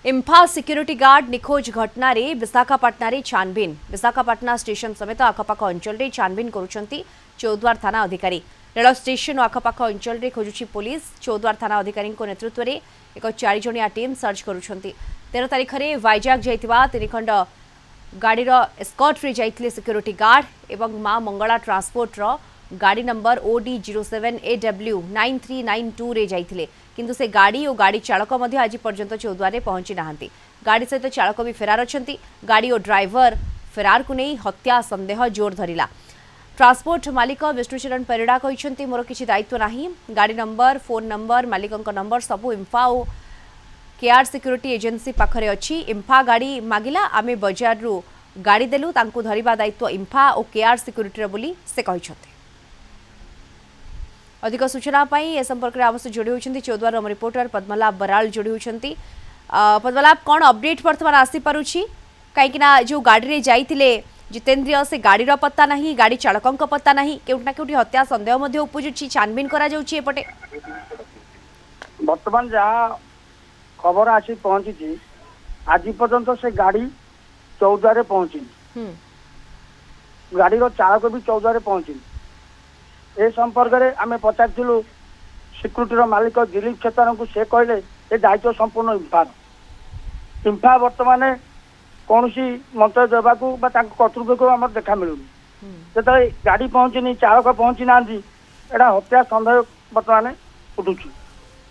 इम्फा security guard निखोज घटना रे विशाखापाटना रे छानबीन विशाखापाटना स्टेशन समेत आखपाख अंचल रे छानबीन करुछंती चौद्वार थाना अधिकारी रेल स्टेशन और आखपाख अंचल रे खोजुची पुलिस चौद्वार थाना अधिकारी नेतृत्व में एक 4 जणिया टीम सर्च करुछंती 13 तारिख में वाइजाग जाइतिबा 3 खंड गाड़ीर एस्कॉर्ट रे जाइथिले सिक्यूरीटी गार्ड एवं मां मंगला ट्रांसपोर्ट रो गाड़ी नंबर OD07AW 9392 रे जाइथिले किंतु से गाड़ी और गाड़ी चालक मध्य आज पर्यंत चौद्वार पहुंची नाहांती गाड़ी सहित चालक भी फेरार अछंती गाड़ी और ड्राइवर फेरार को नहीं हत्या संदेह जोर धरिला ट्रांसपोर्ट मालिक विष्णुचरण परिड़ा कहते मोर किसी दायित्व नहीं गाड़ी नंबर फोन नंबर मालिक नंबर सबू इम्फा और केआर सिक्यूरीटी एजेंसी पाखरे अच्छी इम्फा गाड़ी मागिला आमे बजार रु गाड़ी देलु तांको धरिबा दायित्व इम्फा और केआर सिक्यूरीटी बोली से कहते अधिक सूचना ए संपर्क में आम सहित जोड़ी होती चौद्वार रिपोर्टर पद्मलाभ बराल जोड़ी होती पद्मलाभ कौन अपडेट बर्तमान आसीपारुछि कहीं जो गाड़ी रे जाइतिले जितेंद्रिय से गाड़ीर पत्ता नहीं गाड़ी चालक पत्ता नहीं केउटना केउटी हत्या संदेह उपजुची छानबीन करा जाउछि एपटे वर्तमान जहाँ खबर आसी पहुंची आज पर्यंत से गाड़ी चौद्वार पहुंची गाड़ी चालक भी चौद्वार पहुंची ए संपर्क में आम पचारू सिक्यूरीटी मालिक दिलीप चेतन को से कहले ये दायित्व संपूर्ण इम्फा वर्तमान कौन सी मंत्र देवाक कर्तृत्व को आम देखा मिलूनी जो गाड़ी पहुंचनी चालक पहुंची ना एटा हत्या सन्देह बर्तमान उठुची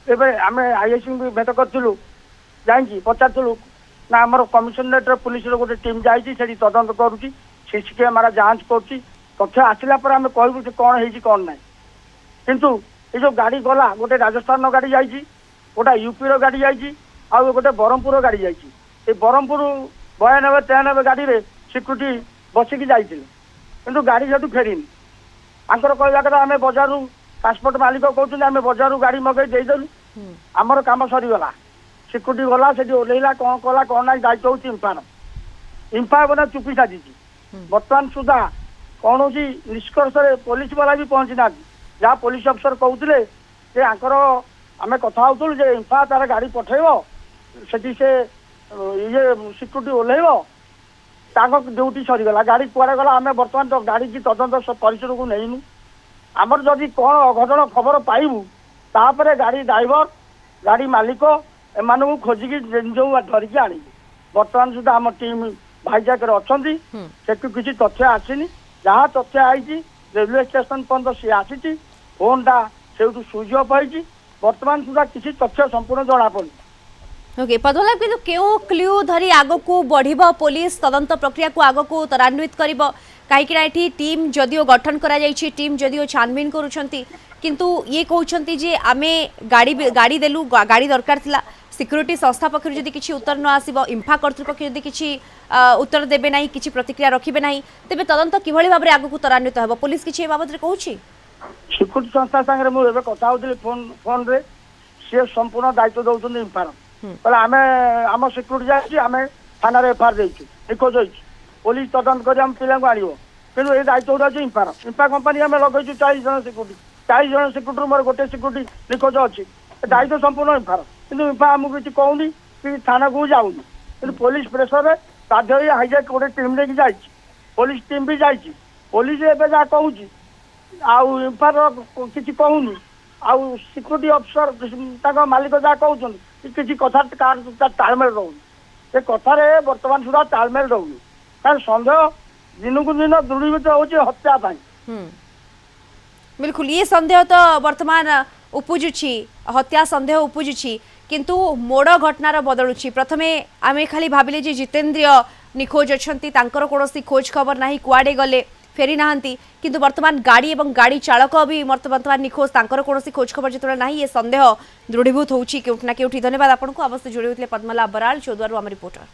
एवं आम आईएससी भी भेट करूँ जाइए पचारू ना आम कमिशनरेट पुलिस गोटे टीम जाइए तदंत करुच्ची सीसी कैमेरा जांच करुच्ची तथ्य आसला आम कहूँ कौन है कौन ना किंतु ये जो गाड़ी गला गोटे राजस्थान गाड़ी जाइए गोटे यूपी गाड़ी जाइए आउ गोटे ब्रह्मपुर गाड़ी जाइए ब्रह्मपुर 92-93 गाड़ी रे सिक्यूरीटी बसिकी जाइए किंतु गाड़ी से फेरीनी आंकर कहवा कथा आम बजार ट्रांसपोर्ट मालिक कहते आम बजार गाड़ी मगई देदेलु आमर कम सरीगला सिक्यूरीटी गला से ओह्लैला कौन कला कौन ना दायित्व हूँ इम्फा बना चुपी साजी बर्तमान सुधा कौन निष्कर्ष पुलिस वाला भी पहुंची ना जहाँ पुलिस अफसर कहते आंकर आम कथा होलु इम्फा तार गाड़ी पठेब से ये सिक्यूरीटी ओह्लैब ड्यूटी सरीगला गाड़ी कुआड़े गला आम बर्तमान तो गाड़ी की तदंत परिसर को नहींनु आमर जदि कौन अघटन खबर पाइबू तापर गाड़ी ड्राइवर गाड़ी मालिक एम खोजिकी जो धरिकी आनी बर्तमान सुधा आम टीम भाईजाक अच्छा से किसी तथ्य आसनी जहाँ तथ्य आई रेलवे स्टेशन पर्यटन सी आसी फोनटा से सुइच अफ होती बर्तमान सुधा किसी तथ्य संपूर्ण जना पड़ी ओके पद्मलाभ किंतु क्यों क्ल्यू धरी आगो को बढ़िबो पुलिस तदंत प्रक्रिया को आगो को त्वरान्वित करिबो काईकिना एठी टीम जदिओ गठन करा जायछि टीम जदिओ छानबीन करूछंती किंतु ये कहउछंती जे आमे गाड़ी देलु गाड़ी दरकार थिला सिक्यूरीटी संस्था पक्षर जदि किछि उत्तर न आसीबो इम्फा कर्तृपक्ष जदि किछि उत्तर देबे नाही किछि प्रतिक्रिया रखिबे नाही तेबे तदंत किभଳି भाबरे आगो को त्वरान्वित हेबो पुलिस किछि ए बाबत रे कहउछि सिक्यूरीटी संस्था संगे मु एबे कथा होतली फोन रे से संपूर्ण दायित्व दउछन इम्फा कहले आम आम सिक्यूरीटी जाइए आम थाना एफआईआर देचु निखोज होती पुलिस तदंत कर पिला को आनब कि दायित्व अच्छे इम्फार इम्फा कंपानी आम लगे 40 जन सिक्यूरीटी 40 जन सिक्यूरीटी मोर गोटे सिक्यूरीटी निखोज अच्छी दायित्व संपूर्ण इम्फार किंतु इम्फा आमको किसी कहूनी कि थाना को जाऊनी कि पुलिस प्रेसर बाध्य हाईजैक गोटे टीम लेकिन जाइए पुलिस टीम भी जाइए पुलिस एवं जहाँ कहूँ आउ इम्फार किसी कहूनी आउ सिक्यूरीटी अफसर मालिक जहाँ कहते किसी कथा तालमेल रोनी से कथार बर्तमान सुधा तालमेल रोनी कारण सन्देह दिन को दिन दृढ़ीभूत हो हत्या बिल्कुल ये संदेह तो वर्तमान उपजुची हत्या संदेह उपजुची किंतु मोड़ घटनार बदलुची प्रथमे आमे खाली भाविले जे जितेंद्रिय निखोज अछंती तांकर कोनोसी खोज खबर नाही कुआडे गले फेरी नाहंती किंतु वर्तमान गाड़ी एवं गाड़ी चालक भी वर्तमान निखोज तांकर कोनोसी खोज खबर जेतोला नाही ये संदेह दृढ़ीभूत होउची केउटना केउठी धन्यवाद आपनको अवश्य जोड़ी होतले पद्मलाभ बराल चौद्वार आम रिपोर्टर।